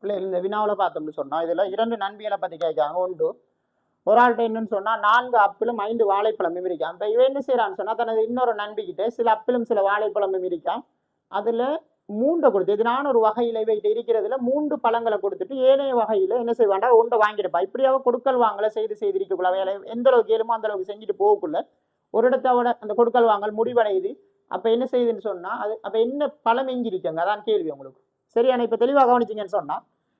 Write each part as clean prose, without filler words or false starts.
இல்லை இந்த வினாவில் பார்த்தோம்னு சொன்னா இதுல 2 நன்மைகளை பத்தி கேட்காங்க. ஒன்று, ஒரு ஆள்கிட்ட என்னன்னு சொன்னா 4 அப்பிளும் 5 வாழைப்பழமும் இருக்கான். இப்ப இவன் என்ன செய்யறான்னு சொன்னா தனது இன்னொரு நண்பிக்கிட்ட சில அப்பிளும் சில வாழைப்பழமும் இருக்கான். அதுல 3 கொடுத்து இது நான் ஒரு வகையில வைத்து இருக்கிறதுல 3 பழங்களை கொடுத்துட்டு ஏனைய வகையில என்ன செய்வாண்டா 1 வாங்கியிருப்பா. இப்படியாவது கொடுக்கல் வாங்கல செய்திருக்கக்குள்ள வேலை எந்த அளவுக்கு ஏழுமோ அந்த அளவுக்கு செஞ்சுட்டு போகக்குள்ள ஒரு இடத்தோட அந்த கொடுக்கல் வாங்கல் முடிவடையுது. அப்ப என்ன செய்யுதுன்னு சொன்னா அது அப்ப என்ன பழம் எங்கிருக்காங்க அதான் கேள்வி உங்களுக்கு. சரியான இப்ப தெளிவாக கவனிச்சிங்கன்னு சொன்னா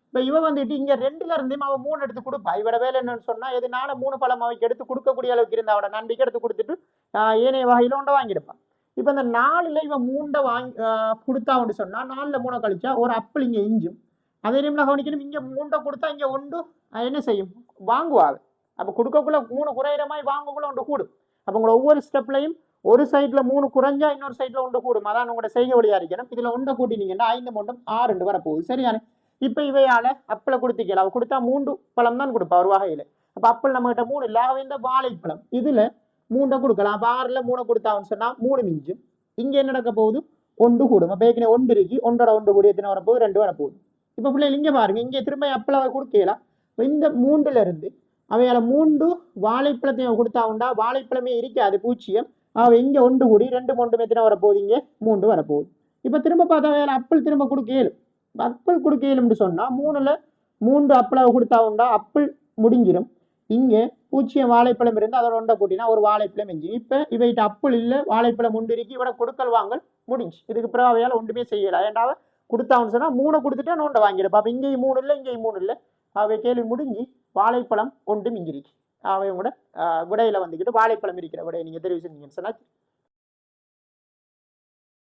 இப்ப இவ வந்துட்டு இங்க 2ல இருந்தே அவன் 3 எடுத்து கொடுப்பா. இவட வேலை என்னன்னு சொன்னா எதுனால 3 பழம் அவைக்கு எடுத்து கொடுக்கக்கூடிய அளவுக்கு இருந்த அவட நம்பிக்கை எடுத்து கொடுத்துட்டு ஏனைய வகையில 1 வாங்கிடுப்பான். இப்ப இந்த 4ல இவன் 3 வாங்கி கொடுத்தான்னு சொன்னா 4ல 3 கழிச்சா ஒரு அப்பிள் இங்க இஞ்சும். அதே நேரம்ல கவனிக்கணும் இங்க 3 கொடுத்தா இங்க 1 என்ன செய்யும் வாங்குவாங்க. அப்ப கொடுக்கக்குள்ள 3 குறையிற மாதிரி வாங்கக்குள்ள 1 கூடும். அப்ப உங்களோட ஒவ்வொரு ஸ்டெப்லையும் ஒரு சைட்ல 3 குறைஞ்சா இன்னொரு சைட்ல 1 கூடும். அதான் உங்களோட செய்கை வழியா இருக்கணும். இதுல 1 கூட்டினீங்கன்னா 5 3 6 வரப்போகுது. சரியானே. இப்ப இவையால அப்பிளை கொடுத்துக்கலாம். அவ கொடுத்தா 3 பழம் தான் கொடுப்பா ஒரு வகையில. அப்ப அப்பிள் நம்ம கிட்ட 3 இல்ல. அவ இந்த வாழைப்பழம் இதுல 3 கொடுக்கலாம். அப்ப 6ல 3 கொடுத்தான்னு சொன்னா 3 மிஞ்சும். இங்க என்ன நடக்க போகுது 1 கூடும். அப்ப ஏற்கனவே 1 இருக்கு. 1 கூடி எத்தனை வரப்போகுது 2 வரப்போகுது. இப்ப பிள்ளைகள் இங்க பாருங்க இங்க திரும்ப அப்பிளை கொடுக்கலாம். இந்த 3ல இருந்து அவையால 3 வாழைப்பழத்தையும் கொடுத்தாவுண்டா வாழைப்பழமே இருக்காது பூச்சியம். அவ இங்க 1 கூடி 2 3 எத்தனை வரப்போகுது இங்க 3 வரப்போகுது. இப்ப திரும்ப பார்த்தா அவையால அப்பிள் திரும்ப கொடுக்கலும். அப்பிள் கொடுக்கலும்னு சொன்னா 3ல 3 அப்பிளை கொடுத்தாவுண்டா அப்பிள் முடிஞ்சிடும். இங்க பூச்சியம் வாழைப்பழம் இருந்து அதோட 1 கூட்டினா ஒரு வாழைப்பழம் மிஞ்சி. இப்ப இவைகிட்ட அப்பிள் இல்ல வாழைப்பழம் உண்டு இருக்கு. இவட கொடுக்கல் வாங்கல் முடிஞ்சு. இதுக்கு பிறகு அவையால ஒன்றுமே செய்யலாம். ஏன்டாவ கொடுத்தான்னு சொன்னா 3 கொடுத்துட்டா 1 வாங்கிடுப்பா. அப்ப இங்கேயும் 3 இல்லை இங்கேயும் 3 இல்லை. அவை கேள்வி முடிஞ்சு வாழைப்பழம் 1 மிஞ்சிருக்கு. அவை கூட விடையில வந்துக்கிட்டு வாழைப்பழம் இருக்கிற விடையை நீங்க தெரிவு செஞ்சீங்கன்னு சொன்னா